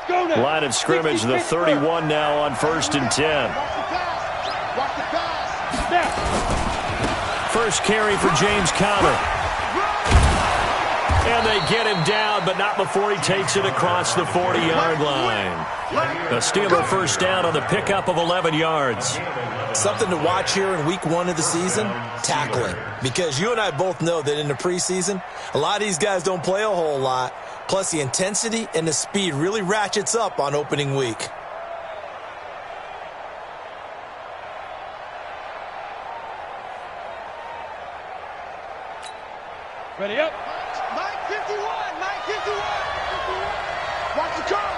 Line of scrimmage, the 31 now on 1st and 10. First carry for James Conner. And they get him down, but not before he takes it across the 40-yard line. A Steeler first down on the pickup of 11 yards. Something to watch here in week 1 of the season, tackling. Because you and I both know that in the preseason, a lot of these guys don't play a whole lot. Plus, the intensity and the speed really ratchets up on opening week. Ready up. Mike 51. Watch the curl.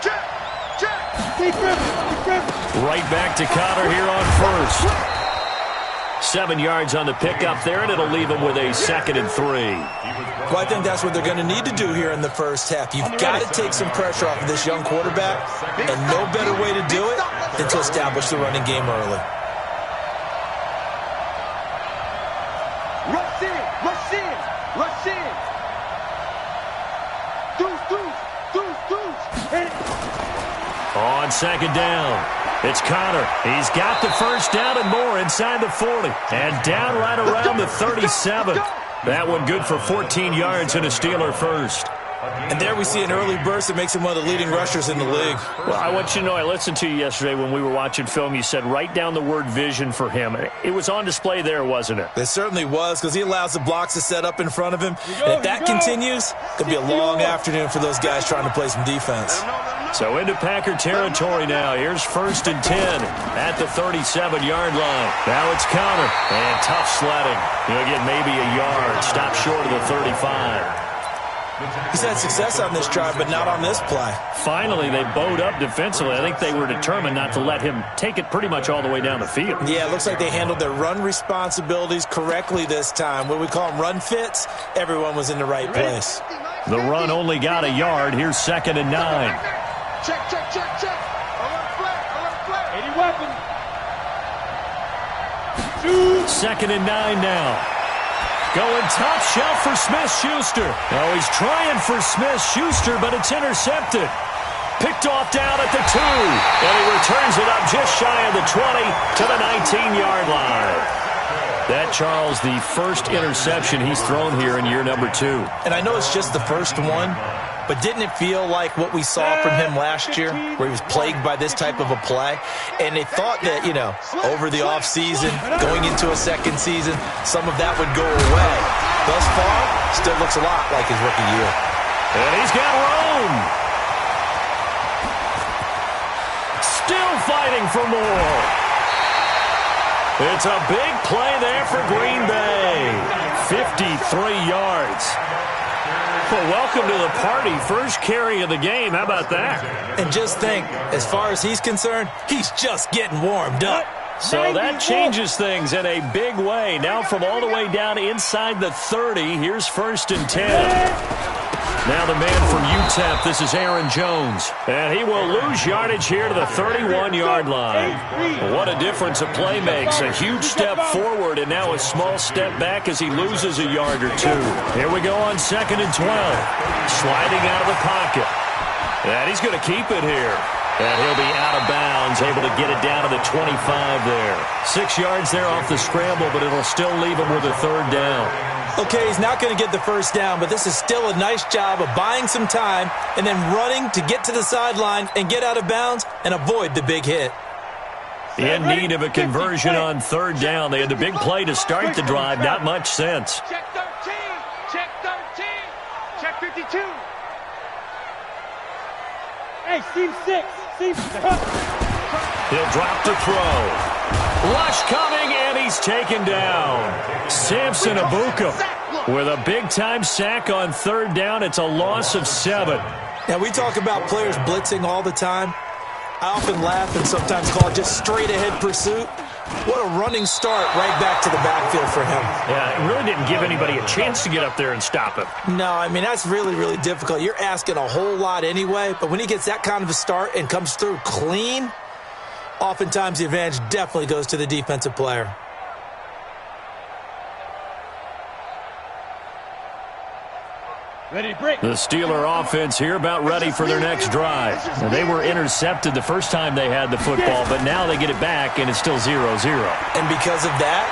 Check. Right back to Conner here on first. 7 yards on the pickup there, and it'll leave him with a 2nd and 3. Well, I think that's what they're going to need to do here in the first half. You've got to take some pressure off of this young quarterback, and no better way to do it than to establish the running game early. Rush in. Deuce. On 2nd down, it's Conner. He's got the first down and more inside the 40. And down right around the 37. That one good for 14 yards and a Steeler first. And there we see an early burst that makes him one of the leading rushers in the league. Well, I want you to know, I listened to you yesterday when we were watching film. You said write down the word vision for him. It was on display there, wasn't it? It certainly was, because he allows the blocks to set up in front of him. And if that continues, it could be a long afternoon for those guys trying to play some defense. So into Packer territory now. Here's 1st and 10 at the 37-yard line. Now it's Conner. And tough sledding. He'll get maybe a yard. Stop short of the 35. He's had success on this drive, but not on this play. Finally, they bowed up defensively. I think they were determined not to let him take it pretty much all the way down the field. Yeah, it looks like they handled their run responsibilities correctly this time. What we call them run fits, everyone was in the right place. The run only got a yard. Here's 2nd and 9. Check. Alert flag. 80 weapon. 2nd and 9 now. Going top shelf for Smith-Schuster. Oh, he's trying for Smith-Schuster, but it's intercepted. Picked off down at the 2. And he returns it up just shy of the 20 to the 19-yard line. That, Charles, the first interception he's thrown here in year number 2. And I know it's just the first one, but didn't it feel like what we saw from him last year, where he was plagued by this type of a play? And they thought that, over the offseason, going into a second season, some of that would go away. Thus far, still looks a lot like his rookie year. And he's got room. Still fighting for more. It's a big play there for Green Bay. 53 yards. Well, welcome to the party. First carry of the game. How about that? And just think, as far as he's concerned, he's just getting warmed up. So that changes things in a big way. Now from all the way down inside the 30, here's 1st and 10. Now the man from UTEP, this is Aaron Jones. And he will lose yardage here to the 31-yard line. What a difference a play makes. A huge step forward and now a small step back as he loses a yard or 2. Here we go on 2nd and 12. Sliding out of the pocket. And he's going to keep it here. And he'll be out of bounds, able to get it down to the 25 there. 6 yards there off the scramble, but it'll still leave him with a 3rd down. Okay, he's not going to get the first down, but this is still a nice job of buying some time and then running to get to the sideline and get out of bounds and avoid the big hit. In need of a conversion on 3rd down. They had the big play to start the drive. Not much sense. Check 13. Check 52. Hey, seam 6. He'll drop to throw. Rush coming, and he's taken down. Samson Abuka with a big-time sack on 3rd down. It's a loss of 7. Now, we talk about players blitzing all the time. I often laugh and sometimes call it just straight-ahead pursuit. What a running start right back to the backfield for him. Yeah, it really didn't give anybody a chance to get up there and stop him. No, I mean, that's really, really difficult. You're asking a whole lot anyway, but when he gets that kind of a start and comes through clean, oftentimes the advantage definitely goes to the defensive player. Ready, break. The Steeler offense here about ready for their next drive. Now, they were intercepted the first time they had the football, but now they get it back, and it's still 0-0. And because of that,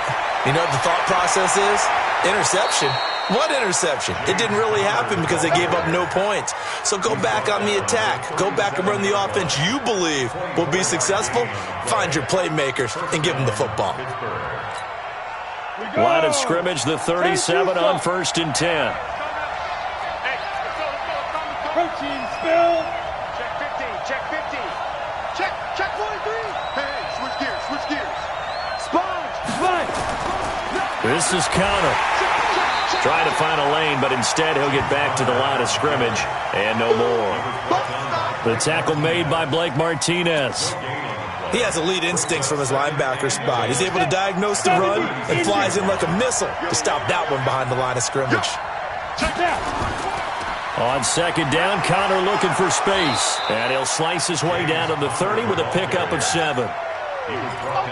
you know what the thought process is? Interception. What interception? It didn't really happen because they gave up no points. So go back on the attack. Go back and run the offense you believe will be successful. Find your playmakers and give them the football. Line of scrimmage, the 37 on 1st and 10. Protein spill. Check 15, check 15. Check 43. Hey, switch gears. Sponge. This is Connor. Trying to find a lane, but instead he'll get back to the line of scrimmage, and no more. The tackle made by Blake Martinez. He has elite instincts from his linebacker spot. He's able to diagnose the run and flies in like a missile to stop that one behind the line of scrimmage. Check out. On 2nd down, Connor looking for space. And he'll slice his way down to the 30 with a pickup of 7.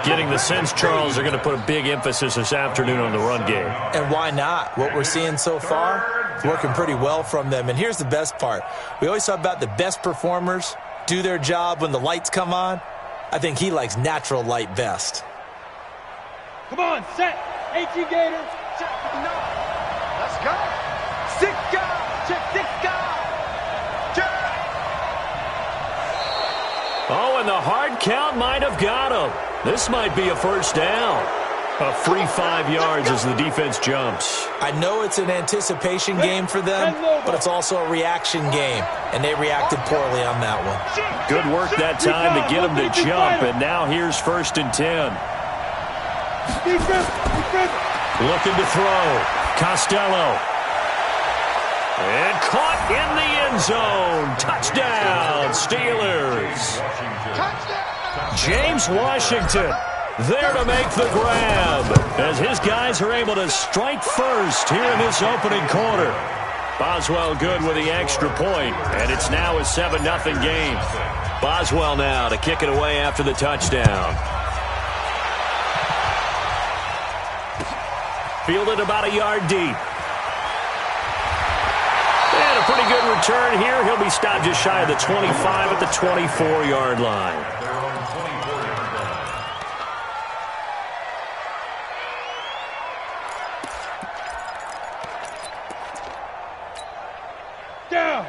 Getting the sense, Charles, they're going to put a big emphasis this afternoon on the run game. And why not? What we're seeing so far is working pretty well from them. And here's the best part. We always talk about the best performers do their job when the lights come on. I think he likes natural light best. Come on, set. 18 Gators. Check 9. Let's go. Sucka. Check 6 Oh, and the hard count might have got him. This might be a first down. A free 5 yards as the defense jumps. I know it's an anticipation game for them, but it's also a reaction game, and they reacted poorly on that one. Good work that time to get him to jump, and now here's 1st and 10. Looking to throw. Costello. And caught in the end zone. Touchdown, Steelers. James Washington there to make the grab as his guys are able to strike first here in this opening quarter. Boswell good with the extra point, and it's now a 7-0 game. Boswell now to kick it away after the touchdown. Fielded about a yard deep. And a pretty good return here. He'll be stopped just shy of the 25 at the 24-yard line.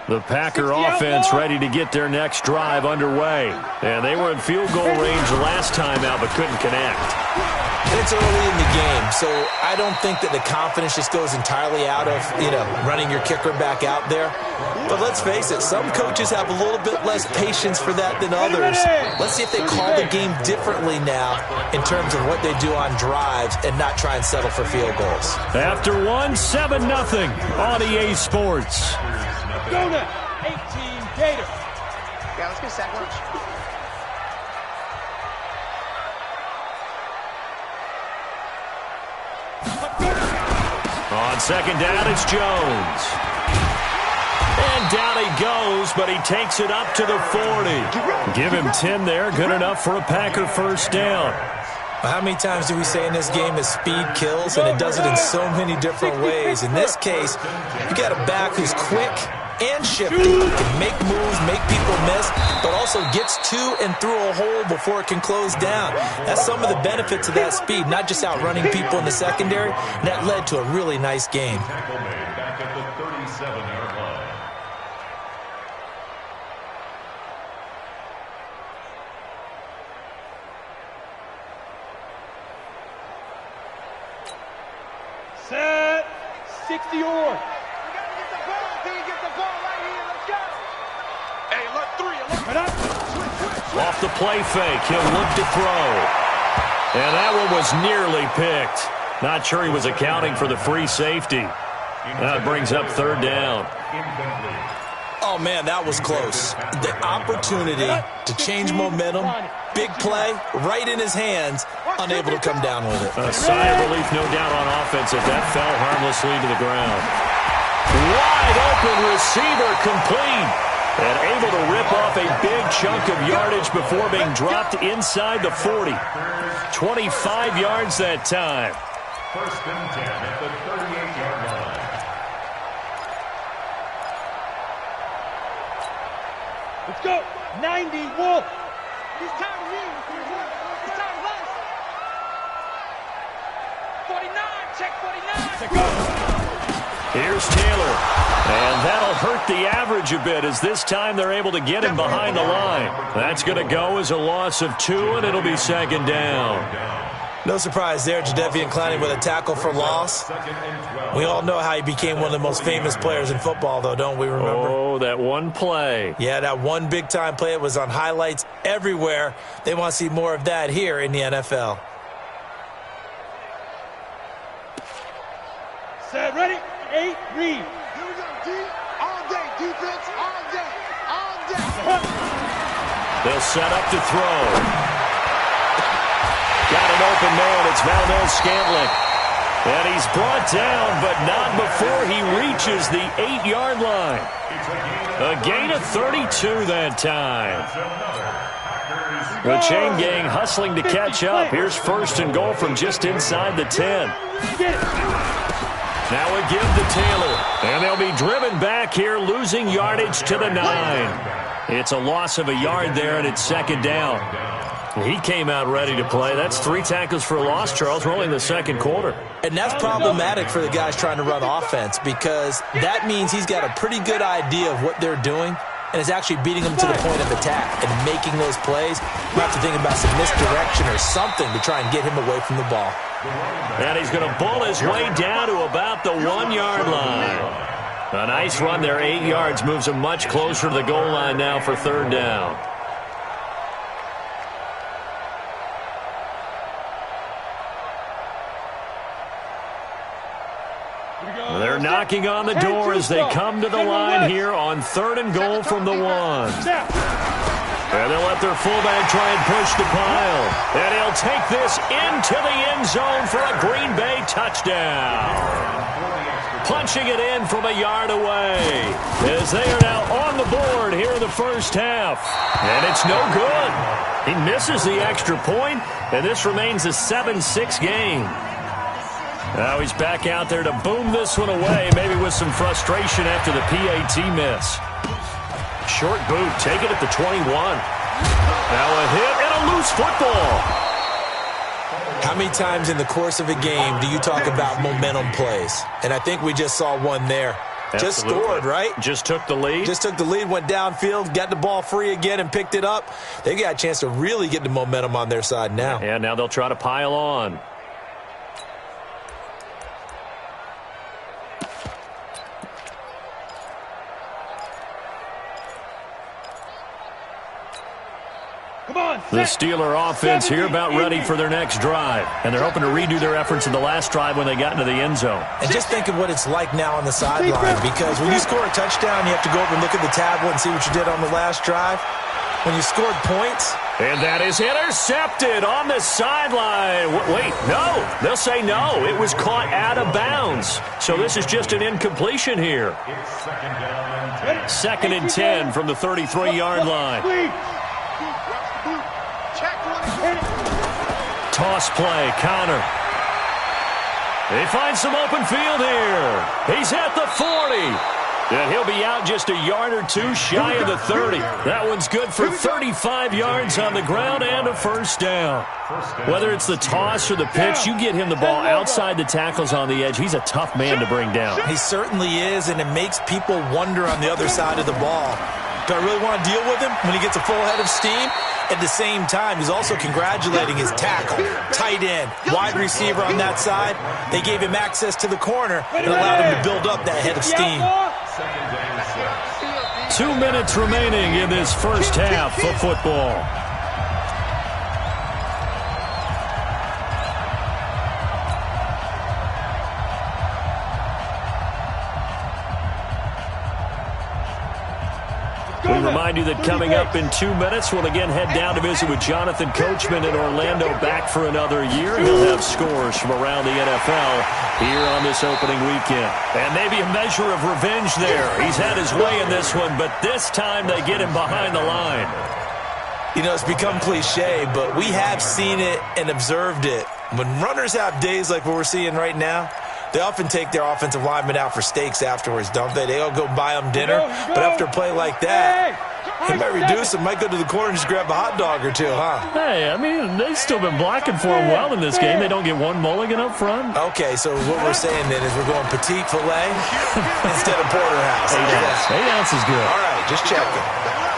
The Packer offense ready to get their next drive underway. And they were in field goal range the last time out but couldn't connect. And it's early in the game, so I don't think that the confidence just goes entirely out of, running your kicker back out there. But let's face it, some coaches have a little bit less patience for that than others. Let's see if they call the game differently now in terms of what they do on drives and not try and settle for field goals. After 7-0 on EA Sports. Donut. 18 Gators. Yeah, let's get a sack lunch. On 2nd down, it's Jones. And down he goes, but he takes it up to the 40. Give him 10 there, good enough for a Packer first down. How many times do we say in this game that speed kills, and it does it in so many different ways? In this case, you got a back who's quick and shifty, can make moves, make people miss, but also gets to and through a hole before it can close down. That's some of the benefits of that speed, not just outrunning people in the secondary. And that led to a really nice game. Back at the 37-yard line. Set. 60 or. Off the play fake, he'll look to throw. And that one was nearly picked. Not sure he was accounting for the free safety. That brings up 3rd down. Oh, man, that was close. The opportunity to change momentum, big play, right in his hands, unable to come down with it. A sigh of relief, no doubt, on offense if that fell harmlessly to the ground. Wide open receiver complete. And able to rip off a big chunk of yardage before being dropped inside the 40. 25 yards that time. 1st and 10 at the 38-yard line. Let's go. 90, Wolf. He's tired of you. He's tired of us. 49, check 49. Here's Taylor. And that'll hurt the average a bit as this time they're able to get him behind the line. That's going to go as a loss of 2, and it'll be second down. No surprise there, Jadeveon Clowney with a tackle for loss. We all know how he became one of the most famous players in football, though, don't we remember? Oh, that one play. Yeah, that one big-time play. It was on highlights everywhere. They want to see more of that here in the NFL. Set, ready, 8, read. Here we go, D. All day, defense, all day, all day. They'll set up to throw. Got an open man. It's Valdes-Scantling. And he's brought down, but not before he reaches the 8-yard line. A gain of 32 that time. The chain gang hustling to catch up. Here's first and goal from just inside the 10. Now a give to Taylor. And they'll be driven back here, losing yardage to the 9. It's a loss of a yard there, and it's second down. He came out ready to play. That's 3 tackles for a loss, Charles. We're only in the second quarter. And that's problematic for the guys trying to run offense because that means he's got a pretty good idea of what they're doing and is actually beating them to the point of attack and making those plays. You have to think about some misdirection or something to try and get him away from the ball. And he's going to bull his way down to about the 1-yard line. A nice run there, 8 yards, moves him much closer to the goal line now for third down. They're knocking on the door as they come to the line here on third and goal from the 1. And they'll let their fullback try and push the pile. And he'll take this into the end zone for a Green Bay touchdown. Punching it in from a yard away as they are now on the board here in the first half. And it's no good. He misses the extra point, and this remains a 7-6 game. Now he's back out there to boom this one away, maybe with some frustration after the PAT miss. Short boot, take it at the 21. Now a hit and a loose football. How many times in the course of a game do you talk about momentum plays? And I think we just saw one there. Absolutely. Just scored, right? Just took the lead. Just took the lead, went downfield, got the ball free again and picked it up. They got a chance to really get the momentum on their side now. And now they'll try to pile on. The Steeler offense here about ready for their next drive. And they're hoping to redo their efforts in the last drive when they got into the end zone. And just think of what it's like now on the sideline, because when you score a touchdown, you have to go over and look at the tablet and see what you did on the last drive. When you scored points. And that is intercepted on the sideline. Wait, no. They'll say no. It was caught out of bounds. So this is just an incompletion here. Second and 10 from the 33-yard line. Toss play, Connor. They find some open field here. He's at the 40. And he'll be out just a yard or two shy of the 30. That one's good for 35 yards on the ground and a first down. Whether it's the toss or the pitch, you get him the ball outside the tackles on the edge. He's a tough man to bring down. He certainly is, and it makes people wonder on the other side of the ball. Do I really want to deal with him when he gets a full head of steam? At the same time, he's also congratulating his tackle, tight end, wide receiver on that side. They gave him access to the corner and allowed him to build up that head of steam. 2 minutes remaining in this first half of football. We remind you that coming up in 2 minutes, we'll again head down to visit with Jonathan Coachman in Orlando, back for another year. He'll have scores from around the NFL here on this opening weekend. And maybe a measure of revenge there. He's had his way in this one, but this time they get him behind the line. You know, it's become cliche, but we have seen it and observed it. When runners have days like what we're seeing right now, they often take their offensive linemen out for steaks afterwards, don't they? They all go buy them dinner. But after a play like that, He might reduce it, might go to the corner and just grab a hot dog or two, huh? Hey, I mean, they've still been blocking for him well in this game. They don't get one mulligan up front. Okay, so what we're saying then is we're going petite filet instead of porterhouse. 8 ounces is good. All right, just checking.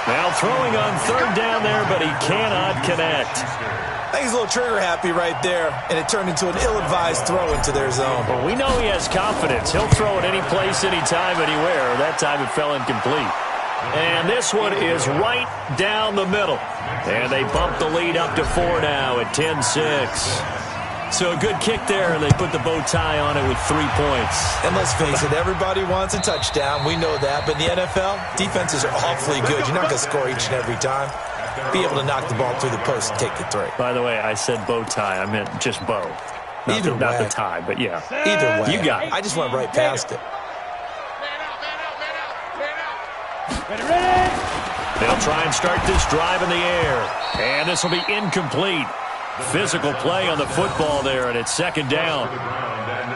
Now throwing on third down there, but he cannot connect. I think he's a little trigger happy right there, and it turned into an ill-advised throw into their zone. Well, we know he has confidence. He'll throw it any place, anytime, anywhere. That time it fell incomplete. And this one is right down the middle. And they bump the lead up to 4 now at 10-6. So a good kick there, and they put the bow tie on it with 3 points. And let's face it, everybody wants a touchdown. We know that. But in the NFL, defenses are awfully good. You're not going to score each and every time. Be able to knock the ball through the post and take the three. By the way, I said bow tie. I meant just bow. Not the tie, but yeah. Either way. You got it. I just went right past it. They'll try and start this drive in the air. And this will be incomplete. Physical play on the football there, and it's second down.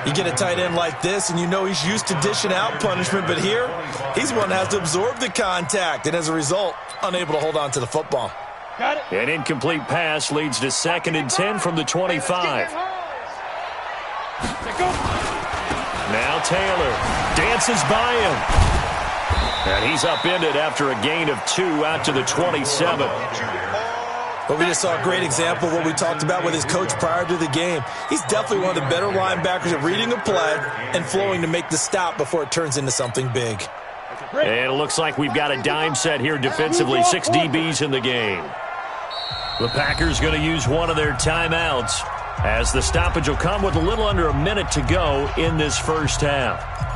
You get a tight end like this, and you know he's used to dishing out punishment, but here, he's the one that has to absorb the contact, and as a result, unable to hold on to the football. Got it. An incomplete pass leads to 2nd and 10 from the 25. Now Taylor dances by him. And he's upended after a gain of 2 out to the 27. But we just saw a great example of what we talked about with his coach prior to the game. He's definitely one of the better linebackers at reading a play and flowing to make the stop before it turns into something big. And it looks like we've got a dime set here defensively. 6 DBs in the game. The Packers going to use one of their timeouts as the stoppage will come with a little under a minute to go in this first half.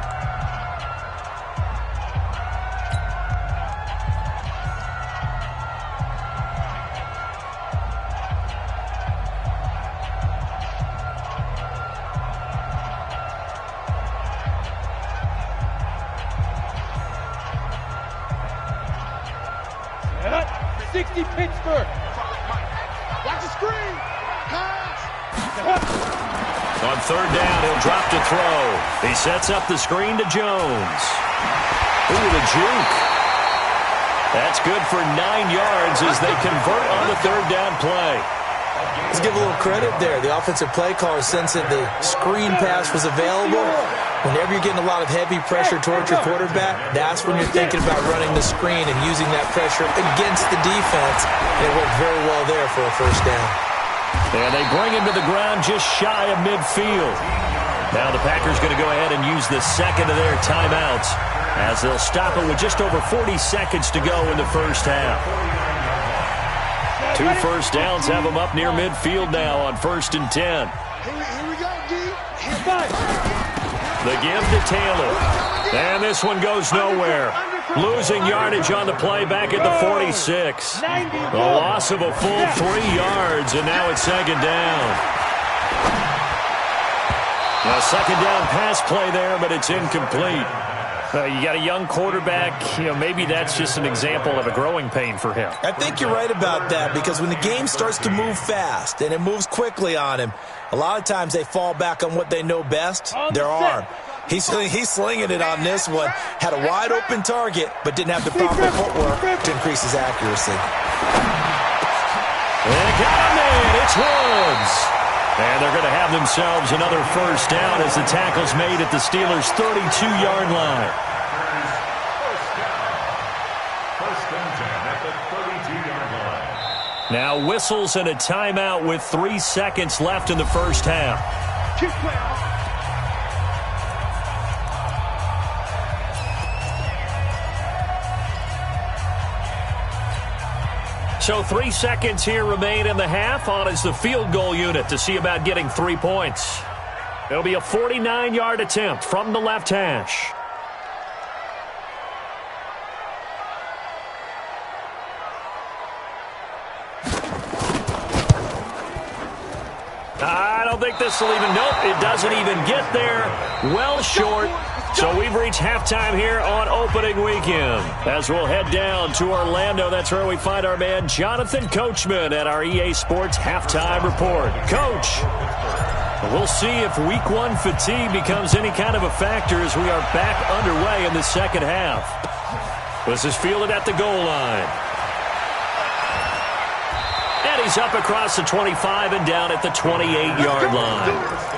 Pittsburgh. Watch the screen. On third down, he'll drop to throw. He sets up the screen to Jones. Ooh, the juke. That's good for 9 yards as they convert on the third down play. Let's give a little credit there. The offensive play caller sensed that the screen pass was available. Whenever you're getting a lot of heavy pressure towards your quarterback, that's when you're thinking about running the screen and using that pressure against the defense. And it worked very well there for a first down. And they bring him to the ground just shy of midfield. Now the Packers going to go ahead and use the second of their timeouts as they'll stop it with just over 40 seconds to go in the first half. 2 first downs have them up near midfield now on 1st and 10. Here we go, D. The give to Taylor. And this one goes nowhere. Losing yardage on the play back at the 46. A loss of a full 3 yards, and now it's second down. A second down pass play there, but it's incomplete. You got a young quarterback, maybe that's just an example of a growing pain for him. I think you're right about that because when the game starts to move fast and it moves quickly on him, a lot of times they fall back on what they know best, their arm. He's slinging it on this one. Had a wide-open target, but didn't have the proper footwork to increase his accuracy. And got him in. It's Woods. And they're going to have themselves another first down as the tackle's made at the Steelers' 32-yard line. First and 10 at the 32-yard line. Now whistles and a timeout with 3 seconds left in the first half. So 3 seconds here remain in the half. On is the field goal unit to see about getting 3 points. It'll be a 49-yard attempt from the left hash. I don't think this will even, nope, it doesn't even get there. Well short. So we've reached halftime here on opening weekend. As we'll head down to Orlando, that's where we find our man Jonathan Coachman at our EA Sports Halftime Report. Coach, we'll see if Week 1 fatigue becomes any kind of a factor as we are back underway in the second half. This is fielded at the goal line. And he's up across the 25 and down at the 28-yard line.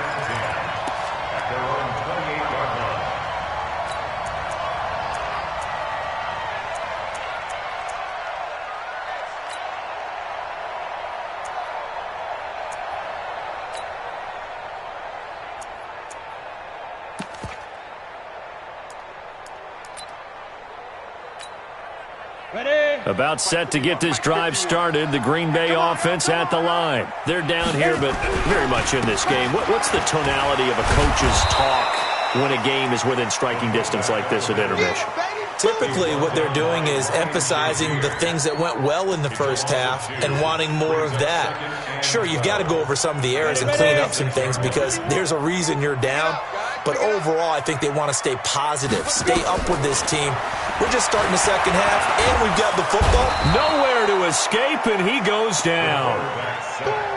About set to get this drive started. The Green Bay offense at the line. They're down here, but very much in this game. What's the tonality of a coach's talk when a game is within striking distance like this at intermission? Typically, what they're doing is emphasizing the things that went well in the first half and wanting more of that. Sure, you've got to go over some of the errors and clean up some things because there's a reason you're down. But overall, I think they want to stay positive, stay up with this team. We're just starting the second half, and we've got the football. Nowhere to escape, and he goes down.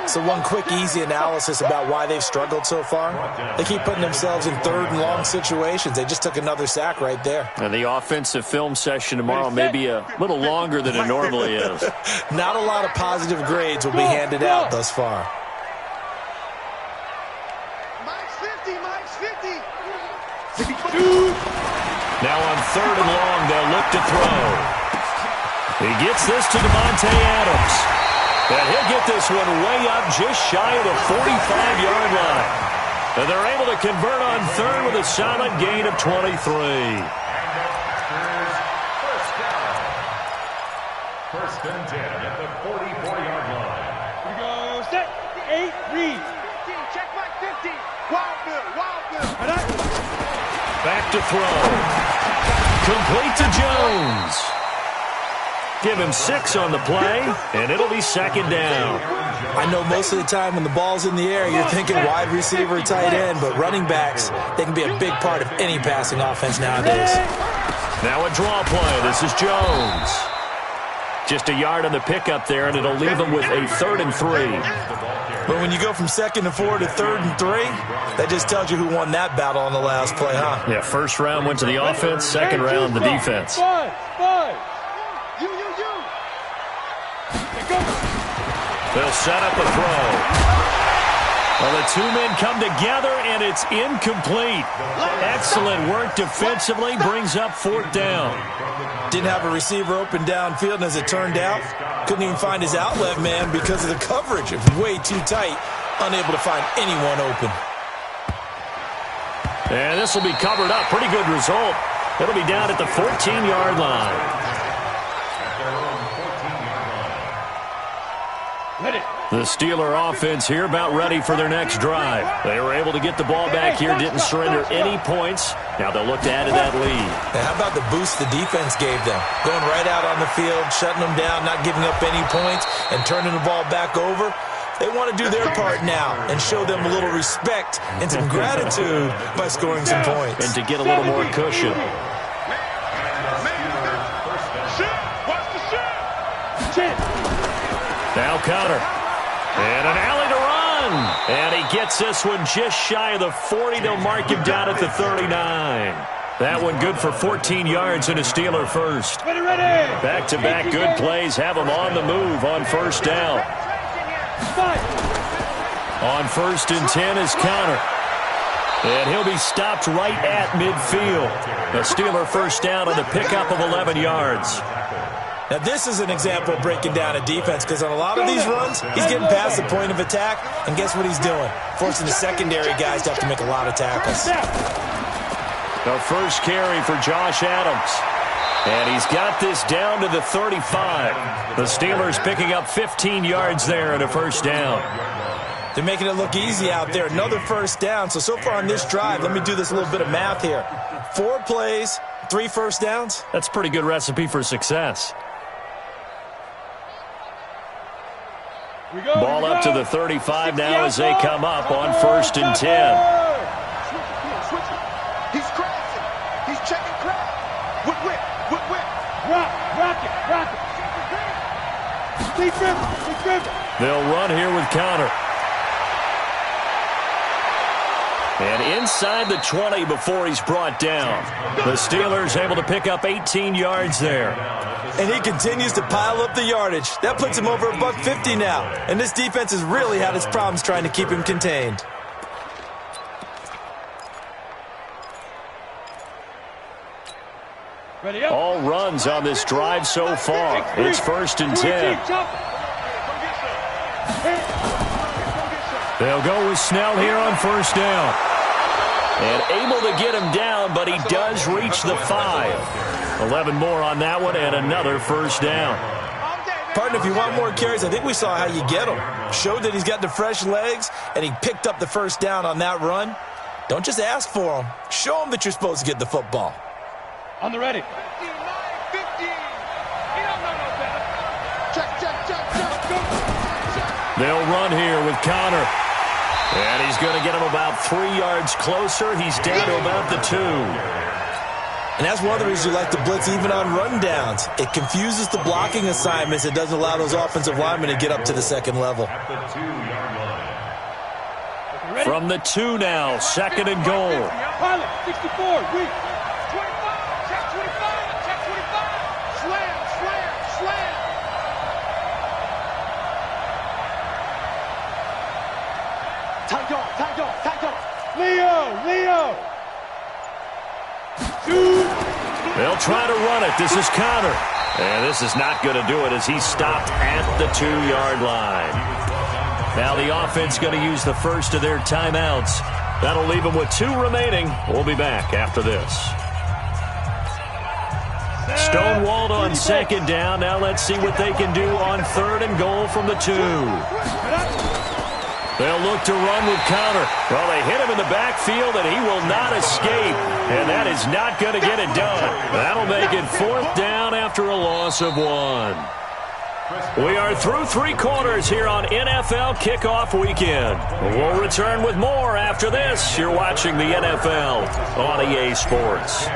So one quick, easy analysis about why they've struggled so far. They keep putting themselves in third and long situations. They just took another sack right there. And the offensive film session tomorrow may be a little longer than it normally is. Not a lot of positive grades will be handed out thus far. Now on third and long, they'll look to throw. He gets this to Devontae Adams. And he'll get this one way up just shy of the 45-yard line. And they're able to convert on third with a solid gain of 23. First and 10 at the 44-yard line. We go set. 8, read. 15, check my 50. Wild Bill. Back to throw. Complete to Jones. Give him 6 on the play, and it'll be second down. I know most of the time when the ball's in the air, you're thinking wide receiver, tight end, but running backs, they can be a big part of any passing offense nowadays. Now a draw play. This is Jones. Just a yard on the pickup there, and it'll leave him with a 3rd and 3. But when you go from 2nd and 4 to 3rd and 3, that just tells you who won that battle on the last play, huh? Yeah, first round went to the offense, second round the defense. Five. They'll set up a throw. Well, the two men come together, and it's incomplete. Excellent work defensively, brings up 4th down. Didn't have a receiver open downfield, and as it turned out, couldn't even find his outlet man because of the coverage. It was way too tight, unable to find anyone open. And this will be covered up. Pretty good result. It'll be down at the 14-yard line. The Steeler offense here about ready for their next drive. They were able to get the ball back here, didn't surrender any points. Now they'll look to add to that lead. And how about the boost the defense gave them? Going right out on the field, shutting them down, not giving up any points, and turning the ball back over. They want to do their part now and show them a little respect and some gratitude by scoring some points. And to get a little more cushion. Now counter. And an alley to run. And he gets this one just shy of the 40. They'll mark him down at the 39. That one good for 14 yards and a Steeler first. Back-to-back good plays have them on the move on first down. On 1st and 10 is counter. And he'll be stopped right at midfield. A Steeler first down on the pickup of 11 yards. Now, this is an example of breaking down a defense because on a lot of these runs, he's getting past the point of attack, and guess what he's doing? Forcing the secondary guys to have to make a lot of tackles. The first carry for Josh Adams. And he's got this down to the 35. The Steelers picking up 15 yards there and a first down. They're making it look easy out there. Another first down. So far on this drive, let me do this little bit of math here. 4 plays, 3 first downs. That's a pretty good recipe for success. Ball up to the 35 now as they come up on 1st and 10. He's crashing. He's checking crowd. Whip. Rock it. Defense. They'll run here with counter. And inside the 20 before he's brought down. The Steelers able to pick up 18 yards there. And he continues to pile up the yardage. That puts him over $150 now. And this defense has really had its problems trying to keep him contained. All runs on this drive so far. It's 1st and 10. They'll go with Snell here on 1st down. And able to get him down, but he does reach the 5. 11 more on that one, and another 1st down. Partner, if you want more carries, I think we saw how you get him. Showed that he's got the fresh legs, and he picked up the 1st down on that run. Don't just ask for him. Show him that you're supposed to get the football. On the ready. 15. He don't know no better. Check. They'll run here with Connor. And he's going to get him about 3 yards closer. He's down to about the 2. And that's one of the reasons you like to blitz even on rundowns. It confuses the blocking assignments. It doesn't allow those offensive linemen to get up to the 2nd level. At the 2-yard line. From the 2 now, 2nd and goal. Pilot, 64, weak. 25. Check 25. Check 25. Slam. Tight dog. Leo. Shoot. They'll try to run it. This is Connor. And this is not going to do it as he's stopped at the 2-yard line. Now the offense going to use the first of their timeouts. That'll leave them with 2 remaining. We'll be back after this. Stonewalled on 2nd down. Now let's see what they can do on 3rd and goal from the 2. They'll look to run with Connor. Well, they hit him in the backfield, and he will not escape. And that is not going to get it done. That'll make it 4th down after a loss of 1. We are through 3 quarters here on NFL Kickoff Weekend. We'll return with more after this. You're watching the NFL on EA Sports.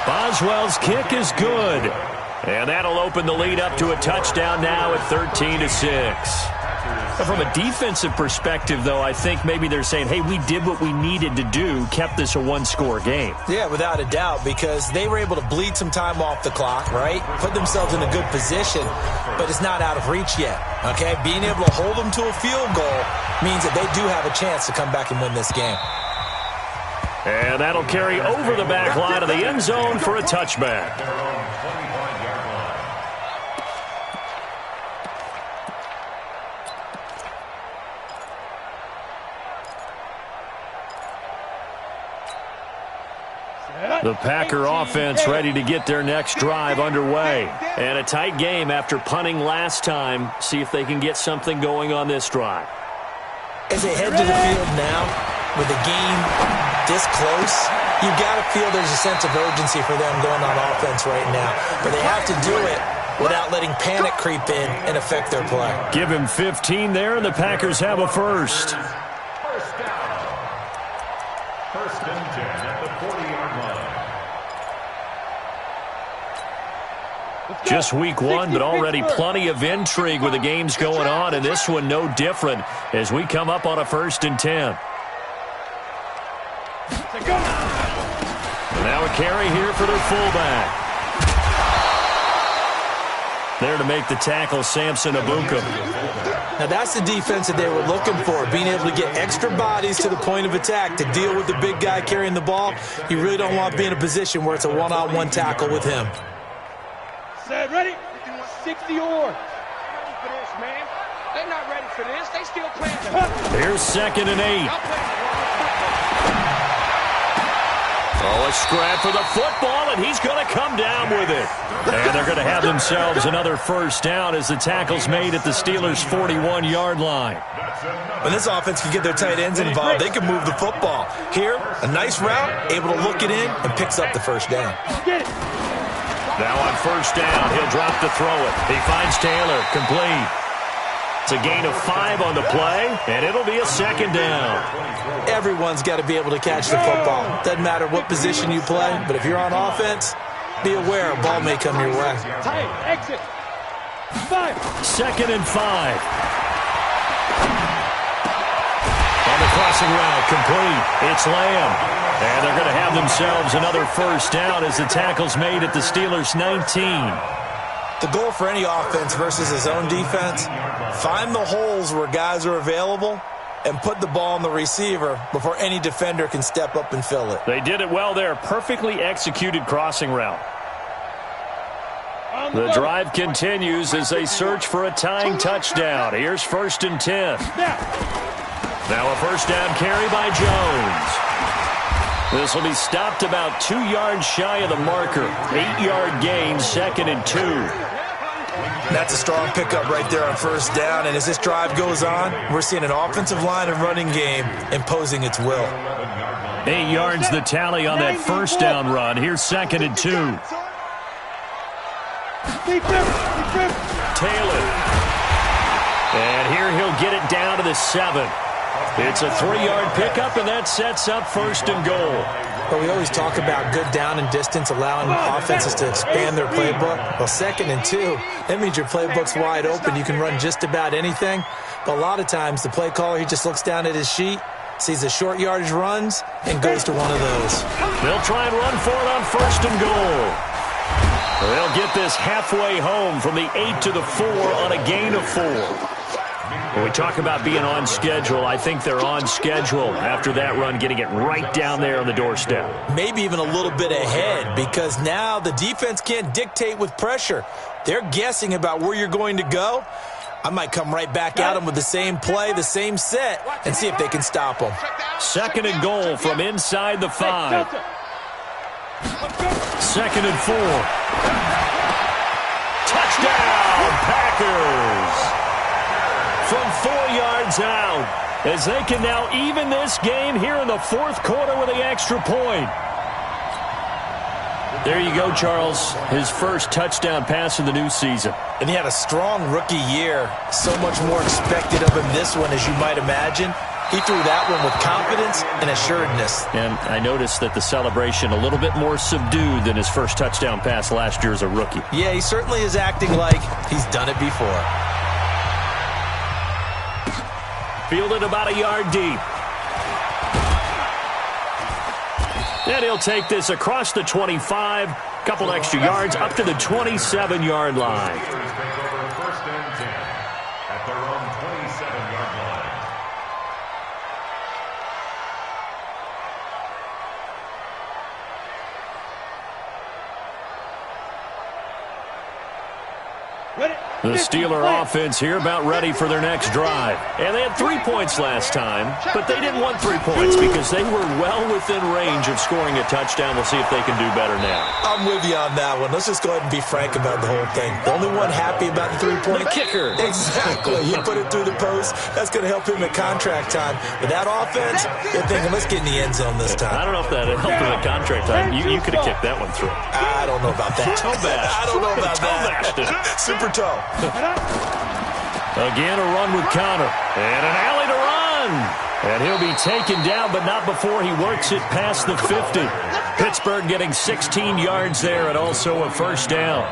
Boswell's kick is good. And that'll open the lead up to a touchdown now at 13-6. From a defensive perspective, though, I think maybe they're saying, hey, we did what we needed to do, kept this a 1-score game. Yeah, without a doubt, because they were able to bleed some time off the clock, right? Put themselves in a good position, but it's not out of reach yet, okay? Being able to hold them to a field goal means that they do have a chance to come back and win this game. And that'll carry over the back line of the end zone for a touchback. The Packer offense ready to get their next drive underway. And a tight game after punting last time. See if they can get something going on this drive. As they head to the field now, with the game this close, you've got to feel there's a sense of urgency for them going on offense right now. But they have to do it without letting panic creep in and affect their play. Give him 15 there, and the Packers have a first. 1st down. 1st and 10 at the 40-yard line. Just week 1, but already plenty of intrigue with the games going on, and this one no different as we come up on a 1st and 10. Now a carry here for their fullback. There to make the tackle, Samson Abuka. Now that's the defense that they were looking for, being able to get extra bodies to the point of attack to deal with the big guy carrying the ball. You really don't want to be in a position where it's a one-on-one tackle with him. Set, ready? 60 or. Ready for this, man. They're not ready for this. They still playing. Here's 2nd and 8. Oh, a scrap for the football, and he's going to come down with it. And they're going to have themselves another 1st down as the tackle's made at the Steelers' 41-yard line. When this offense can get their tight ends involved, they can move the football. Here, a nice route, able to look it in, and picks up the 1st down. Now on 1st down, he'll drop to throw it. He finds Taylor, complete. It's a gain of 5 on the play, and it'll be a 2nd down. Everyone's got to be able to catch the football. Doesn't matter what position you play, but if you're on offense, be aware a ball may come your way. Tight, exit. 5. 2nd and 5. Crossing route complete. It's Lamb. And they're going to have themselves another first down as the tackle's made at the Steelers' 19. The goal for any offense versus his own defense, find the holes where guys are available and put the ball on the receiver before any defender can step up and fill it. They did it well there. Perfectly executed crossing route. The drive continues as they search for a tying touchdown. Here's 1st and 10. Now a first down carry by Jones. This will be stopped about 2 yards shy of the marker. 8-yard gain, 2nd and 2. That's a strong pickup right there on first down. And as this drive goes on, we're seeing an offensive line and running game imposing its will. 8 yards the tally on that first down run. Here's 2nd and 2. Taylor. And here he'll get it down to the 7. It's a 3-yard pickup, and that sets up 1st and goal. Well, we always talk about good down and distance, allowing offenses to expand their playbook. Well, 2nd and 2, that means your playbook's wide open. You can run just about anything. But a lot of times, the play caller, he just looks down at his sheet, sees the short yardage runs, and goes to one of those. They'll try and run for it on 1st and goal. They'll get this halfway home from the 8 to the 4 on a gain of 4. When we talk about being on schedule, I think they're on schedule after that run, getting it right down there on the doorstep. Maybe even a little bit ahead, because now the defense can't dictate with pressure. They're guessing about where you're going to go. I might come right back at them with the same play, the same set, and see if they can stop them. 2nd and goal from inside the 5. 2nd and 4. Touchdown, Packers! From 4 yards out, as they can now even this game here in the 4th quarter with the extra point. There you go, Charles. His first touchdown pass of the new season. And he had a strong rookie year. So much more expected of him this one, as you might imagine. He threw that one with confidence and assuredness. And I noticed that the celebration a little bit more subdued than his first touchdown pass last year as a rookie. Yeah, he certainly is acting like he's done it before. Fielded about a yard deep. And he'll take this across the 25. Couple extra yards up to the 27-yard line. 1st and 10 at their own 27-yard line. The Steeler offense here about ready for their next drive. And they had 3 points last time, but they didn't want 3 points because they were well within range of scoring a touchdown. We'll see if they can do better now. I'm with you on that one. Let's just go ahead and be frank about the whole thing. The only one happy about the 3-point kicker. Exactly. He put it through the post. That's going to help him at contract time. With that offense, they're thinking, let's get in the end zone this time. I don't know if that helped him at contract time. You could have kicked that one through. I don't know about that. Toe bash. I don't know about that. Super toe. Again, a run with Connor. And an alley to run. And he'll be taken down, but not before he works it past the 50. Pittsburgh getting 16 yards there and also a first down.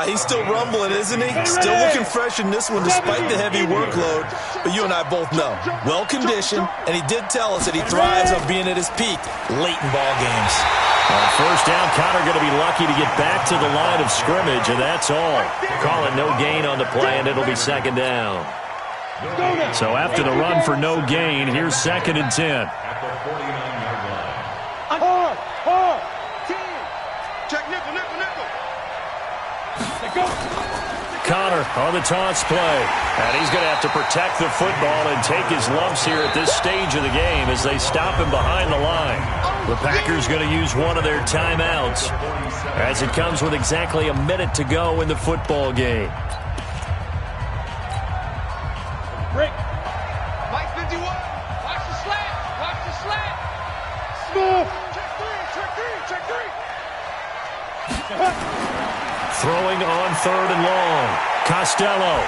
He's still rumbling, isn't he? Still looking fresh in this one despite the heavy workload. But you and I both know, well-conditioned, and he did tell us that he thrives on being at his peak late in ball games. On first down, Connor going to be lucky to get back to the line of scrimmage, and that's all. Call it no gain on the play, and it'll be 2nd down. So after the run for no gain, here's 2nd and 10. At the 49-yard line. Hard, team. Check nickel. Connor on the toss play. And he's going to have to protect the football and take his lumps here at this stage of the game as they stop him behind the line. The Packers going to use one of their timeouts as it comes with exactly a minute to go in the football game. Break. Mike 51. Watch the slant. Smooth. Check three. Throwing on 3rd and long. Costello.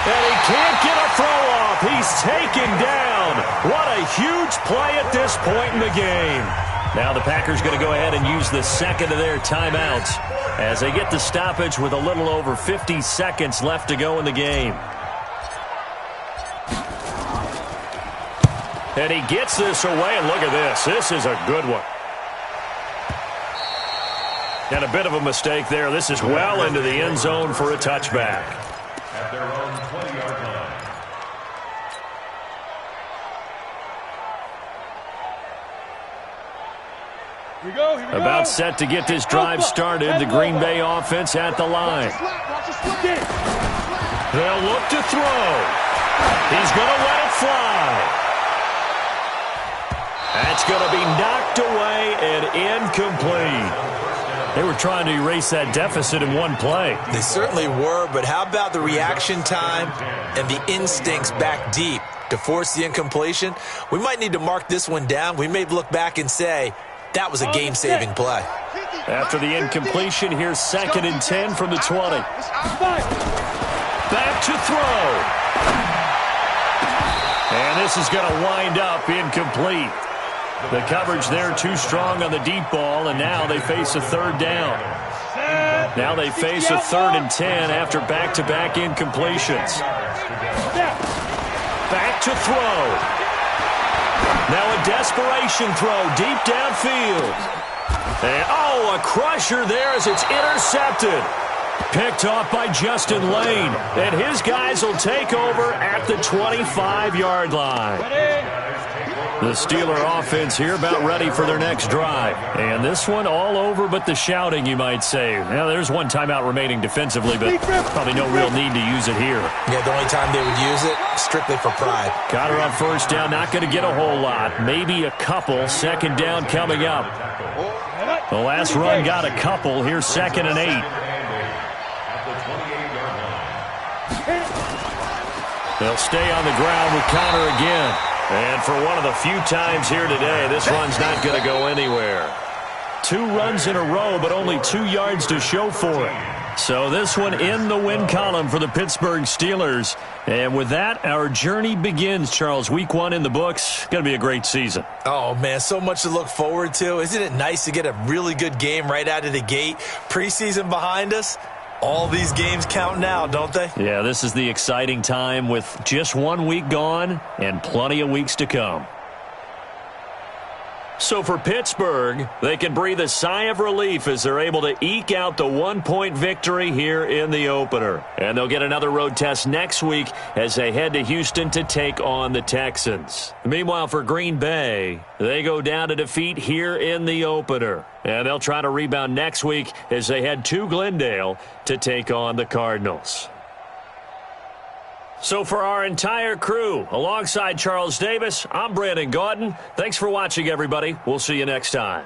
And he can't get a throw off. He's taken down. What a huge play at this point in the game. Now the Packers going to go ahead and use the second of their timeouts as they get the stoppage with a little over 50 seconds left to go in the game. And he gets this away, and look at this. This is a good one. And a bit of a mistake there. This is well into the end zone for a touchback. At their own 20-yard line. Here we go. About set to get this drive started. The Green Bay offense at the line. They'll look to throw. He's going to let it fly. That's going to be knocked away and incomplete. They were trying to erase that deficit in one play. They certainly were, but how about the reaction time and the instincts back deep to force the incompletion? We might need to mark this one down. We may look back and say, that was a game-saving play. After the incompletion, here's 2nd and 10 from the 20. Back to throw. And this is going to wind up incomplete. The coverage there too strong on the deep ball, and now they face a 3rd down. Now they face a 3rd and 10 after back-to-back incompletions. Back to throw. Now a desperation throw deep downfield. And, a crusher there as it's intercepted. Picked off by Justin Lane. And his guys will take over at the 25-yard line. The Steeler offense here about ready for their next drive. And this one all over but the shouting, you might say. Now, there's one timeout remaining defensively, but probably no real need to use it here. Yeah, the only time they would use it, strictly for pride. Got her on 1st down, not going to get a whole lot. Maybe a couple. 2nd down coming up. The last run got a couple. Here's 2nd and 8. They'll stay on the ground with Connor again. And for one of the few times here today, this run's not going to go anywhere. 2 runs in a row, but only 2 yards to show for it. So this one in the win column for the Pittsburgh Steelers. And with that, our journey begins, Charles. Week 1 in the books. Going to be a great season. Oh, man, so much to look forward to. Isn't it nice to get a really good game right out of the gate? Preseason behind us. All these games count now, don't they? Yeah, this is the exciting time with just 1 week gone and plenty of weeks to come. So for Pittsburgh, they can breathe a sigh of relief as they're able to eke out the 1-point victory here in the opener. And they'll get another road test next week as they head to Houston to take on the Texans. Meanwhile, for Green Bay, they go down to defeat here in the opener. And they'll try to rebound next week as they head to Glendale to take on the Cardinals. So for our entire crew, alongside Charles Davis, I'm Brandon Gaudin. Thanks for watching, everybody. We'll see you next time.